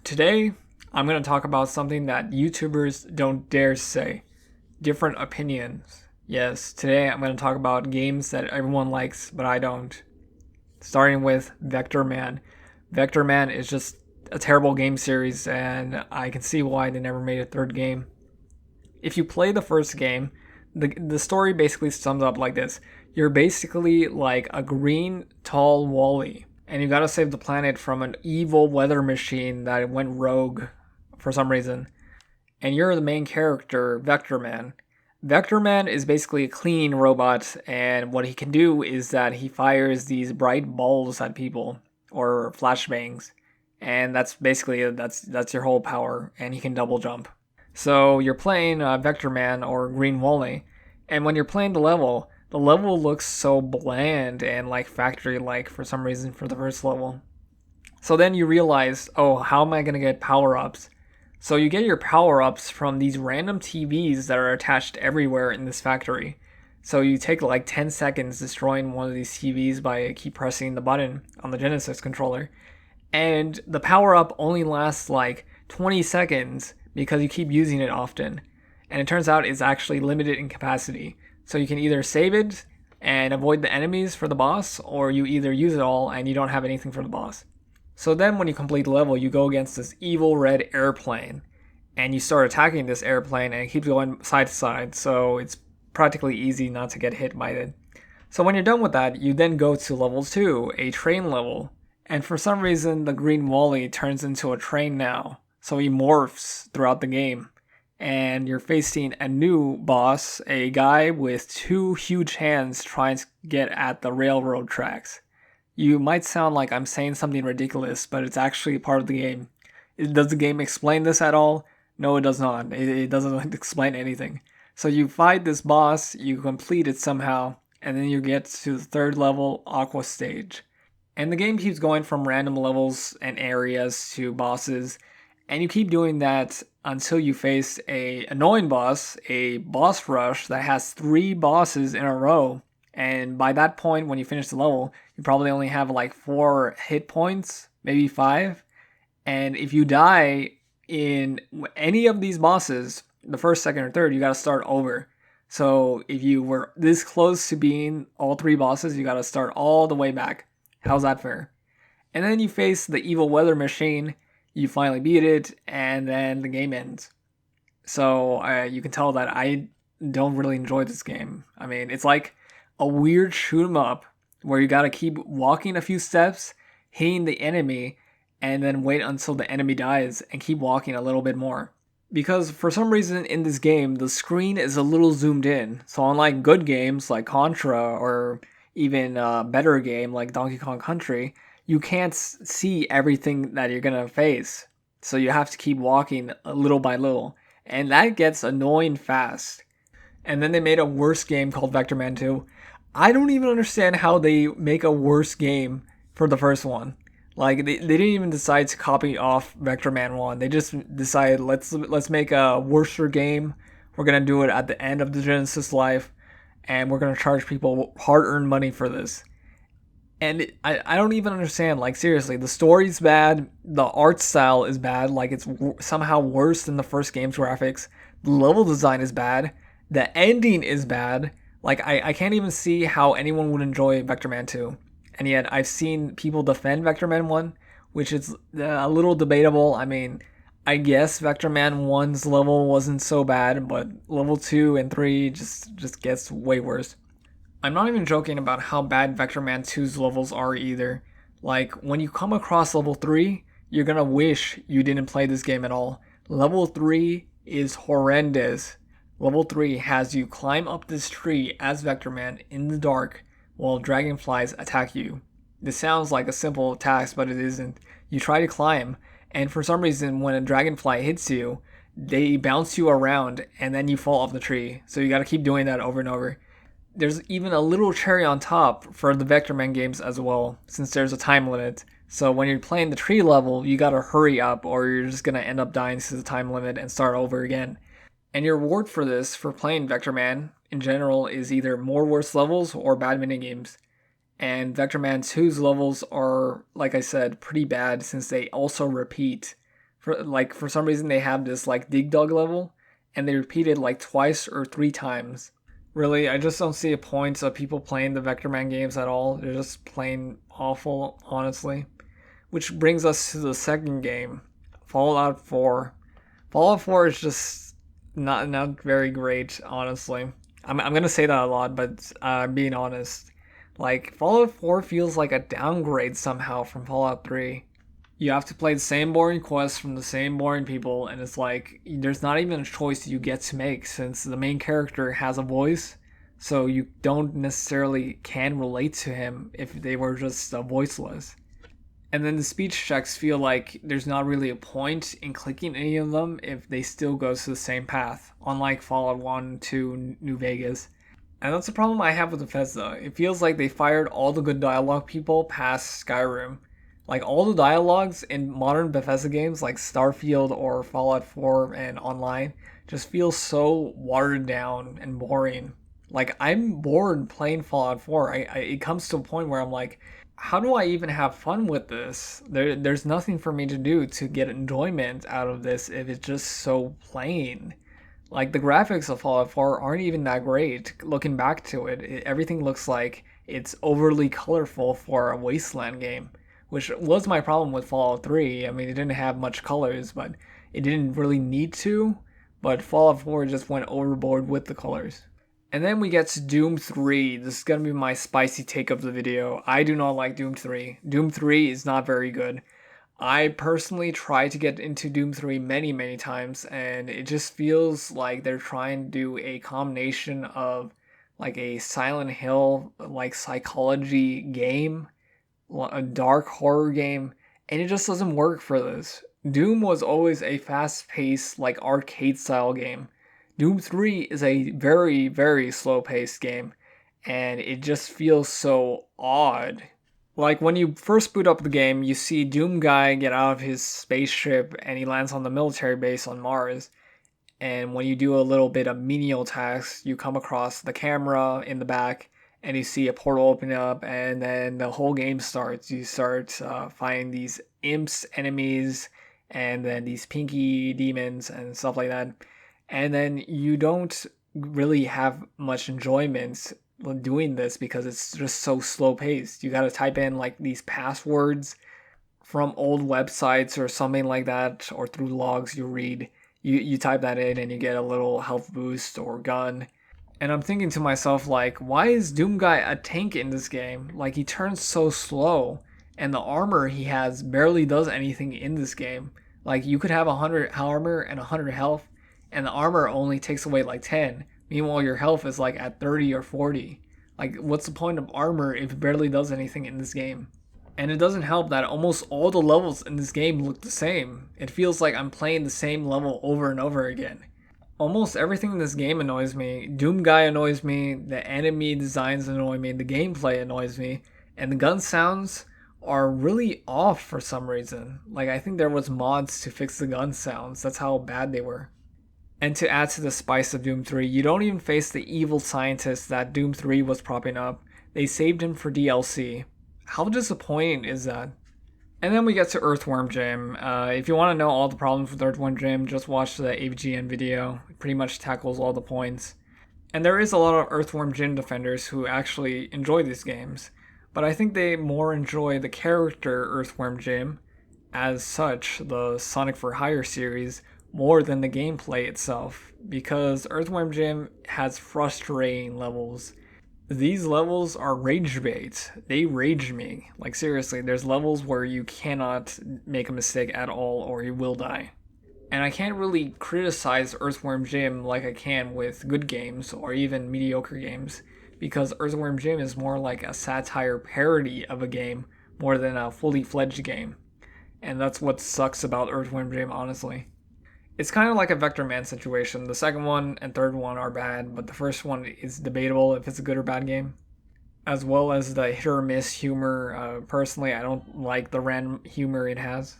Today, I'm going to talk about something that YouTubers don't dare say. Different opinions. Yes, today I'm going to talk about games that everyone likes, but I don't. Starting with Vector Man. Vector Man is just a terrible game series, and I can see why they never made a third game. If you play the first game, the story basically sums up like this. You're basically like a green, tall Wally, and you gotta save the planet from an evil weather machine that went rogue for some reason. And you're the main character, Vector Man. Vector Man is basically a cleaning robot, and what he can do is that he fires these bright balls at people, or flashbangs, and that's basically that's your whole power. And he can double jump. So you're playing Vector Man or Green Wally, and when you're playing the level looks so bland and like factory-like for some reason for the first level. So then you realize, oh, how am I gonna get power-ups? So you get your power-ups from these random TVs that are attached everywhere in this factory. So you take like 10 seconds destroying one of these TVs by keep pressing the button on the Genesis controller. And the power-up only lasts like 20 seconds because you keep using it often. And it turns out it's actually limited in capacity. So you can either save it and avoid the enemies for the boss, or you either use it all and you don't have anything for the boss. So then when you complete the level, you go against this evil red airplane, and you start attacking this airplane, and it keeps going side to side, so it's practically easy not to get hit by it. So when you're done with that, you then go to level 2, a train level, and for some reason the green Wally turns into a train now, so he morphs throughout the game. And you're facing a new boss, a guy with two huge hands trying to get at the railroad tracks. You might sound like I'm saying something ridiculous, but it's actually part of the game. Does the game explain this at all? No, it does not. It doesn't explain anything. So you fight this boss, you complete it somehow, and then you get to the third level, Aqua Stage. And the game keeps going from random levels and areas to bosses, and you keep doing that until you face a annoying boss, a boss rush that has 3 bosses in a row. And by that point, when you finish the level, you probably only have like 4 hit points, maybe 5. And if you die in any of these bosses, the first, second, or third, you gotta start over. So if you were this close to being all 3 bosses, you gotta start all the way back. How's that fair? And then you face the evil weather machine. You finally beat it, and then the game ends. So you can tell that I don't really enjoy this game. I mean, it's like a weird shoot 'em up where you gotta keep walking a few steps, hitting the enemy, and then wait until the enemy dies and keep walking a little bit more. Because for some reason in this game, the screen is a little zoomed in. So unlike good games like Contra or even a better game like Donkey Kong Country, you can't see everything that you're gonna face. So you have to keep walking little by little. And that gets annoying fast. And then they made a worse game called Vector Man 2. I don't even understand how they make a worse game for the first one. Like they didn't even decide to copy off Vector Man 1. They just decided let's make a worser game. We're gonna do it at the end of the Genesis life, and we're gonna charge people hard-earned money for this. And I don't even understand, like seriously, the story's bad, the art style is bad, like it's somehow worse than the first game's graphics, the level design is bad, the ending is bad, like I can't even see how anyone would enjoy Vector Man 2, and yet I've seen people defend Vector Man 1, which is a little debatable. I mean, I guess Vector Man 1's level wasn't so bad, but level 2 and 3 just gets way worse. I'm not even joking about how bad Vector Man 2's levels are either. Like, when you come across level 3, you're gonna wish you didn't play this game at all. Level 3 is horrendous. Level 3 has you climb up this tree as Vector Man in the dark while dragonflies attack you. This sounds like a simple task, but it isn't. You try to climb, and for some reason, when a dragonfly hits you, they bounce you around, and then you fall off the tree. So you gotta keep doing that over and over. There's even a little cherry on top for the Vector Man games as well, since there's a time limit. So when you're playing the tree level, you gotta hurry up or you're just gonna end up dying to the time limit and start over again. And your reward for this, for playing Vector Man in general, is either more worse levels or bad minigames. And Vector Man 2's levels are, like I said, pretty bad since they also repeat For some reason they have this like dig dug level, and they repeat it like twice or three times. Really, I just don't see a point of people playing the Vectorman games at all. They're just plain awful, honestly. Which brings us to the second game, Fallout 4. Fallout 4 is just not very great, honestly. I'm gonna say that a lot, but being honest, like Fallout 4 feels like a downgrade somehow from Fallout 3. You have to play the same boring quests from the same boring people, and it's like there's not even a choice you get to make since the main character has a voice, so you don't necessarily can relate to him if they were just voiceless. And then the speech checks feel like there's not really a point in clicking any of them if they still go to the same path, unlike Fallout 1, 2, New Vegas. And that's the problem I have with Bethesda. It feels like they fired all the good dialogue people past Skyrim. Like all the dialogues in modern Bethesda games like Starfield or Fallout 4 and online just feel so watered down and boring. Like I'm bored playing Fallout 4. It comes to a point where I'm like, how do I even have fun with this? There's nothing for me to do to get enjoyment out of this if it's just so plain. Like the graphics of Fallout 4 aren't even that great. Looking back to it, everything looks like it's overly colorful for a wasteland game, which was my problem with Fallout 3. I mean, it didn't have much colors, but it didn't really need to. But Fallout 4 just went overboard with the colors. And then we get to Doom 3. This is going to be my spicy take of the video. I do not like Doom 3. Doom 3 is not very good. I personally tried to get into Doom 3 many times, and it just feels like they're trying to do a combination of like a Silent Hill like psychology game, a dark horror game, and it just doesn't work for this. Doom was always a fast-paced like arcade style game. Doom 3 is a very slow paced game, and it just feels so odd. Like when you first boot up the game, you see Doom Guy get out of his spaceship and he lands on the military base on Mars. And when you do a little bit of menial tasks, you come across the camera in the back and you see a portal open up, and then the whole game starts. You start finding these imps, enemies, and then these pinky demons and stuff like that. And then you don't really have much enjoyment doing this because it's just so slow paced. You gotta type in like these passwords from old websites or something like that, or through logs you read. You type that in and you get a little health boost or gun. And I'm thinking to myself, like, why is Doom Guy a tank in this game? Like, he turns so slow, and the armor he has barely does anything in this game. Like, you could have 100 armor and 100 health, and the armor only takes away like 10. Meanwhile, your health is like at 30 or 40. Like, what's the point of armor if it barely does anything in this game? And it doesn't help that almost all the levels in this game look the same. It feels like I'm playing the same level over and over again. Almost everything in this game annoys me. Doom Guy annoys me, the enemy designs annoy me, the gameplay annoys me, and the gun sounds are really off for some reason. Like, I think there was mods to fix the gun sounds. That's how bad they were. And to add to the spice of Doom 3, you don't even face the evil scientist that Doom 3 was propping up. They saved him for DLC. How disappointing is that? And then we get to Earthworm Jim. If you want to know all the problems with Earthworm Jim, just watch the AVGN video. It pretty much tackles all the points. And there is a lot of Earthworm Jim defenders who actually enjoy these games, but I think they more enjoy the character Earthworm Jim, as such, the Sonic for Hire series, more than the gameplay itself, because Earthworm Jim has frustrating levels. These levels are rage bait. They rage me. Like, seriously, there's levels where you cannot make a mistake at all or you will die. And I can't really criticize Earthworm Jim like I can with good games or even mediocre games, because Earthworm Jim is more like a satire parody of a game more than a fully fledged game. And that's what sucks about Earthworm Jim, honestly. It's kind of like a Vectorman situation. The second one and third one are bad, but the first one is debatable if it's a good or bad game. As well as the hit or miss humor. Personally, I don't like the random humor it has.